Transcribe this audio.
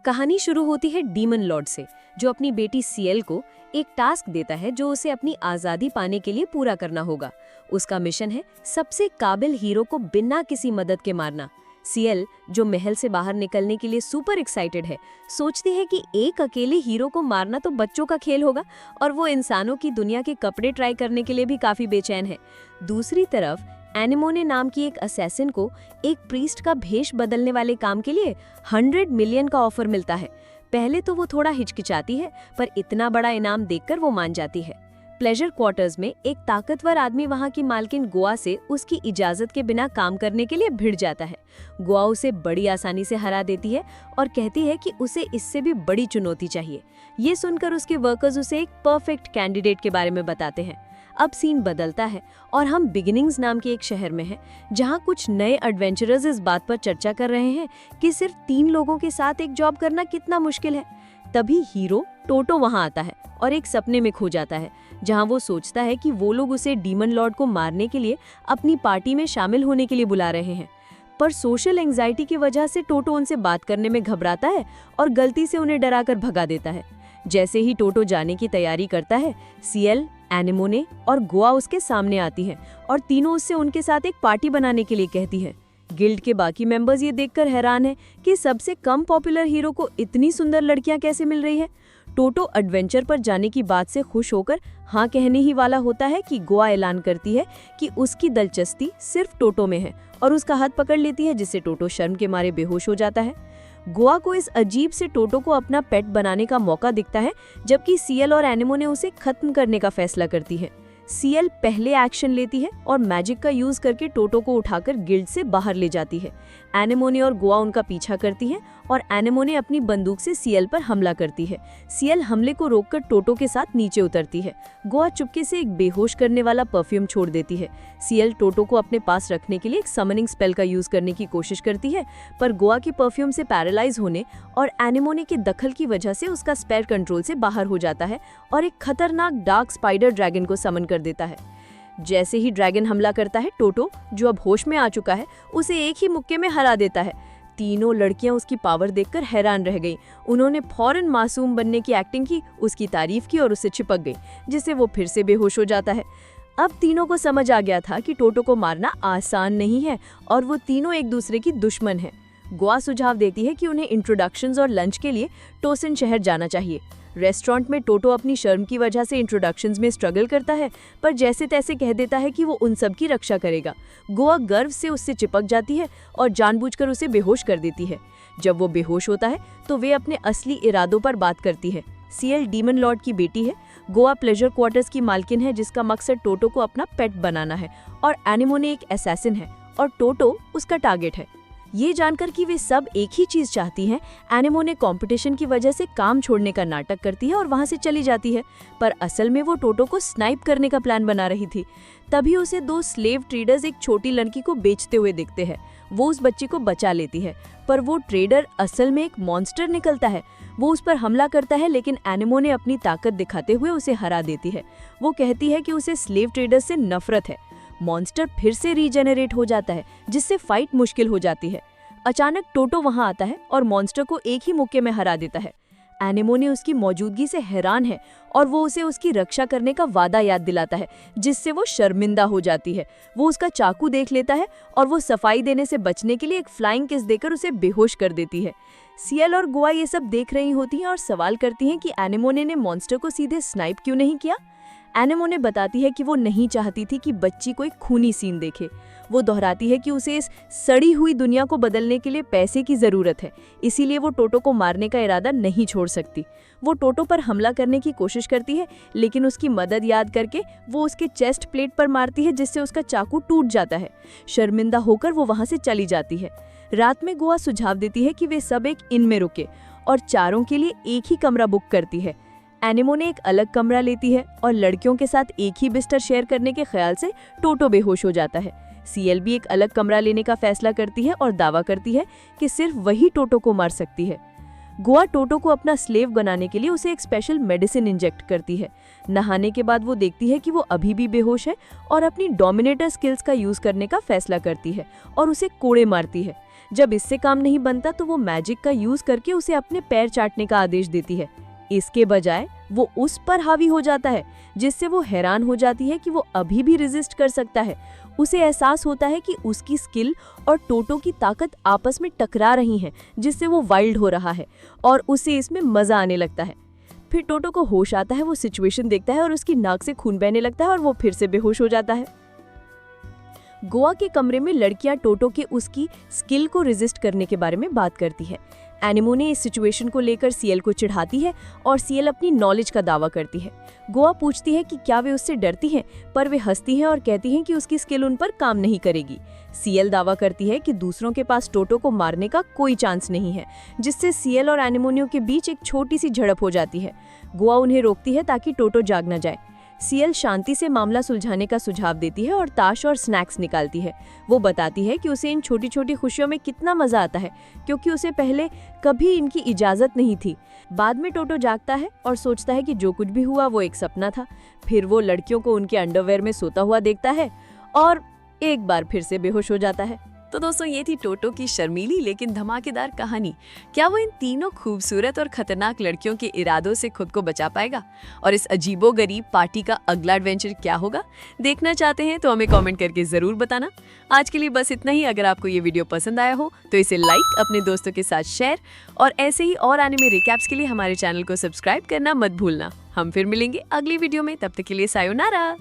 कहानी शुरू होती है डीमन लॉर्ड से, जो अपनी बेटी सीएल को एक टास्क देता है जो उसे अपनी आज़ादी पाने के लिए पूरा करना होगा। उसका मिशन है सबसे काबिल हीरो को बिना किसी मदद के मारना। सीएल, जो महल से बाहर निकलने के लिए सुपर एक्साइटेड है, सोचती है कि एक अकेले हीरो को मारना तो बच्चों का खेल होगा और वो इंसानों की दुनिया के कपड़े ट्राई करने के लिए भी काफ़ी बेचैन है। दूसरी तरफ एनेमोने नाम की एक असैसिन को एक प्रीस्ट का भेष बदलने वाले काम के लिए 100 मिलियन का ऑफर मिलता है। पहले तो वो थोड़ा हिचकिचाती है, पर इतना बड़ा इनाम देखकर वो मान जाती है। प्लेजर क्वार्टर्स में एक ताकतवर आदमी वहां की मालकिन गोआ से उसकी इजाजत के बिना काम करने के लिए भिड़ जाता है। गोआ उसे बड़ी आसानी से हरा देती है और कहती है कि उसे इससे भी बड़ी चुनौती चाहिए। ये सुनकर उसके वर्कर्स उसे एक परफेक्ट कैंडिडेट के बारे में बताते हैं। अब सीन बदलता है और हम बिगिनिंग्स नाम के एक शहर में हैं, जहां कुछ नए एडवेंचरर्स इस बात पर चर्चा कर रहे हैं कि सिर्फ 3 लोगों के साथ एक जॉब करना कितना मुश्किल है। तभी हीरो टोटो वहां आता है और एक सपने में खो जाता है, जहां वो सोचता है कि वो लोग उसे डीमन लॉर्ड को मारने के लिए अपनी पार्टी में शामिल होने के लिए बुला रहे हैं। पर सोशल एंजाइटी की वजह से टोटो उनसे बात करने में घबराता है और गलती से उन्हें डराकर भगा देता है। जैसे ही टोटो जाने की तैयारी करता है, सीएल, एनेमोने और गोआ उसके सामने आती हैं और तीनों उससे उनके साथ एक पार्टी बनाने के लिए कहती हैं। गिल्ड के बाकी मेंबर्स ये देखकर हैरान हैं कि सबसे कम पॉपुलर हीरो को इतनी सुंदर लड़कियां कैसे मिल रही है। टोटो एडवेंचर पर जाने की बात से खुश होकर हाँ कहने ही वाला होता है कि गोआ ऐलान करती है कि उसकी दिलचस्पी सिर्फ टोटो में है और उसका हाथ पकड़ लेती है, जिससे टोटो शर्म के मारे बेहोश हो जाता है। गोआ को इस अजीब से टोटो को अपना पेट बनाने का मौका दिखता है, जबकि सीएल और एनेमोने उसे खत्म करने का फैसला करती है। सीएल पहले एक्शन लेती है और मैजिक का यूज करके टोटो को उठाकर गिल्ड से बाहर ले जाती है। एनेमोने और गोआ उनका पीछा करती हैं और एनेमोने अपनी बंदूक से सीएल पर हमला करती है। सीएल हमले को रोककर टोटो के साथ नीचे उतरती है। गोआ चुपके से एक बेहोश करने वाला परफ्यूम छोड़ देती है। सीएल टोटो को अपने पास रखने के लिए एक समनिंग स्पेल का यूज करने की कोशिश करती है, पर गोआ की परफ्यूम से पैरालाइज होने और एनेमोने के दखल की वजह से उसका स्पेल कंट्रोल से बाहर हो जाता है और एक खतरनाक डार्क स्पाइडर ड्रैगन को समन कर देता है। जैसे ही ड्रैगन हमला करता है, टोटो, जो अब होश में आ चुका है, उसे एक ही मुक्के में हरा देता है। तीनों लड़कियां उसकी पावर देखकर हैरान रह गईं। उन्होंने फौरन मासूम बनने की एक्टिंग की, उसकी तारीफ की और उससे चिपक गई, जिससे वो फिर से बेहोश हो जाता है। अब तीनों को समझ आ गया था कि टोटो को मारना आसान नहीं है और वो तीनों एक दूसरे की दुश्मन हैं। गोआ सुझाव देती है कि उन्हें इंट्रोडक्शंस और लंच के लिए टोसिन शहर जाना चाहिए। रेस्टोरेंट में टोटो अपनी शर्म की वजह से इंट्रोडक्शंस में स्ट्रगल करता है, पर जैसे तैसे कह देता है कि वो उन सब की रक्षा करेगा। गोआ गर्व से उससे चिपक जाती है और जानबूझकर उसे बेहोश कर देती है। जब वो बेहोश होता है तो वे अपने असली इरादों पर बात करती है। सीएल डीमन लॉर्ड की बेटी है, गोआ प्लेजर क्वार्टर्स की मालकिन है जिसका मकसद टोटो को अपना पेट बनाना है, और एनेमोने एक असैसिन है और टोटो उसका टारगेट है। ये जानकर कि वे सब एक ही चीज चाहती हैं, एनेमोने कंपटीशन की वजह से काम छोड़ने का नाटक करती है और वहां से चली जाती है, पर असल में वो टोटो को स्नाइप करने का प्लान बना रही थी। तभी उसे 2 स्लेव ट्रेडर्स एक छोटी लड़की को बेचते हुए दिखते हैं। वो उस बच्ची को बचा लेती है, पर वो ट्रेडर असल में एक मॉन्स्टर निकलता है। वो उस पर हमला करता है, लेकिन एनेमोने अपनी ताकत दिखाते हुए उसे हरा देती है। वो कहती है कि उसे स्लेव ट्रेडर्स से नफरत है। मॉन्स्टर फिर से रीजेनरेट हो जाता है, जिससे फाइट मुश्किल हो जाती है। अचानक टोटो वहां आता है और मॉन्स्टर को एक ही मुक्के में हरा देता है। एनेमोने उसकी मौजूदगी से हैरान है और वो उसे उसकी रक्षा करने का वादा याद दिलाता है, जिससे वो शर्मिंदा हो जाती है। वो उसका चाकू देख लेता है और वो सफाई देने से बचने के लिए एक फ्लाइंग किस देकर उसे बेहोश कर देती है। सीएल और गोआ ये सब देख रही होती हैं और सवाल करती हैं कि एनेमोने ने मॉन्स्टर को सीधे स्नाइप क्यों नहीं किया। एनेमोने बताती है कि वो नहीं चाहती थी कि बच्ची कोई खूनी सीन देखे। वो दोहराती है कि उसे इस सड़ी हुई दुनिया को बदलने के लिए पैसे की जरूरत है, इसीलिए वो टोटो को मारने का इरादा नहीं छोड़ सकती। वो टोटो पर हमला करने की कोशिश करती है, लेकिन उसकी मदद याद करके वो उसके चेस्ट प्लेट पर मारती है, जिससे उसका चाकू टूट जाता है। शर्मिंदा होकर वो वहां से चली जाती है। रात में गोआ सुझाव देती है कि वे सब एक इन में रुके और चारों के लिए एक ही कमरा बुक करती है। एनेमोने एक अलग कमरा लेती है और लड़कियों के साथ एक ही बिस्तर शेयर करने के ख्याल से टोटो बेहोश हो जाता है। सीएल भी एक अलग कमरा लेने का फैसला करती है और दावा करती है कि सिर्फ वही टोटो को मार सकती है। गोआ टोटो को अपना स्लेव बनाने के लिए उसे एक स्पेशल मेडिसिन इंजेक्ट करती है। नहाने के बाद वो देखती है कि वो अभी भी बेहोश है और अपनी डोमिनेटर स्किल्स का यूज करने का फैसला करती है और उसे कोड़े मारती है। जब इससे काम नहीं बनता तो वो मैजिक का यूज करके उसे अपने पैर चाटने का आदेश देती है। इसके बजाय वो उस पर हावी हो जाता है, जिससे वो हैरान हो जाती है कि वो अभी भी रेजिस्ट कर सकता है। उसे एहसास होता है कि उसकी स्किल और टोटो की ताकत आपस में टकरा रही हैं, जिससे वो वाइल्ड हो रहा है और उसे इसमें मजा आने लगता है। फिर टोटो को होश आता है, वो सिचुएशन देखता है और उसकी नाक से खून बहने लगता है और वो फिर से बेहोश हो जाता है। गोवा के कमरे में लड़कियां टोटो के उसकी स्किल को रेजिस्ट करने के बारे में बात करती है। एनिमो इस सिचुएशन को लेकर सीएल को चिढ़ाती है और सीएल अपनी नॉलेज का दावा करती है। गोवा पूछती है कि क्या वे उससे डरती हैं, पर वे हंसती हैं और कहती हैं कि उसकी स्किल उन पर काम नहीं करेगी। सीएल दावा करती है कि दूसरों के पास टोटो को मारने का कोई चांस नहीं है, जिससे सीएल और एनिमोनियो के बीच एक छोटी सी झड़प हो जाती है। गोवा उन्हें रोकती है ताकि टोटो जाग न जाए। सीएल शांति से मामला सुलझाने का सुझाव देती है और ताश और स्नैक्स निकालती है। वो बताती है कि उसे इन छोटी छोटी खुशियों में कितना मजा आता है, क्योंकि उसे पहले कभी इनकी इजाजत नहीं थी। बाद में टोटो जागता है और सोचता है कि जो कुछ भी हुआ वो एक सपना था। फिर वो लड़कियों को उनके अंडरवेयर में सोता हुआ देखता है और एक बार फिर से बेहोश हो जाता है। तो दोस्तों, ये थी टोटो की शर्मीली लेकिन धमाकेदार कहानी। क्या वो इन तीनों खूबसूरत और खतरनाक लड़कियों के इरादों से खुद को बचा पाएगा? और इस अजीबोगरीब पार्टी का अगला एडवेंचर क्या होगा? देखना चाहते हैं तो हमें कमेंट करके जरूर बताना। आज के लिए बस इतना ही। अगर आपको ये वीडियो पसंद आया हो तो इसे लाइक, अपने दोस्तों के साथ शेयर और ऐसे ही और एनिमे रिकैप्स के लिए हमारे चैनल को सब्सक्राइब करना मत भूलना। हम फिर मिलेंगे अगली वीडियो में। तब तक के लिए सायोनारा।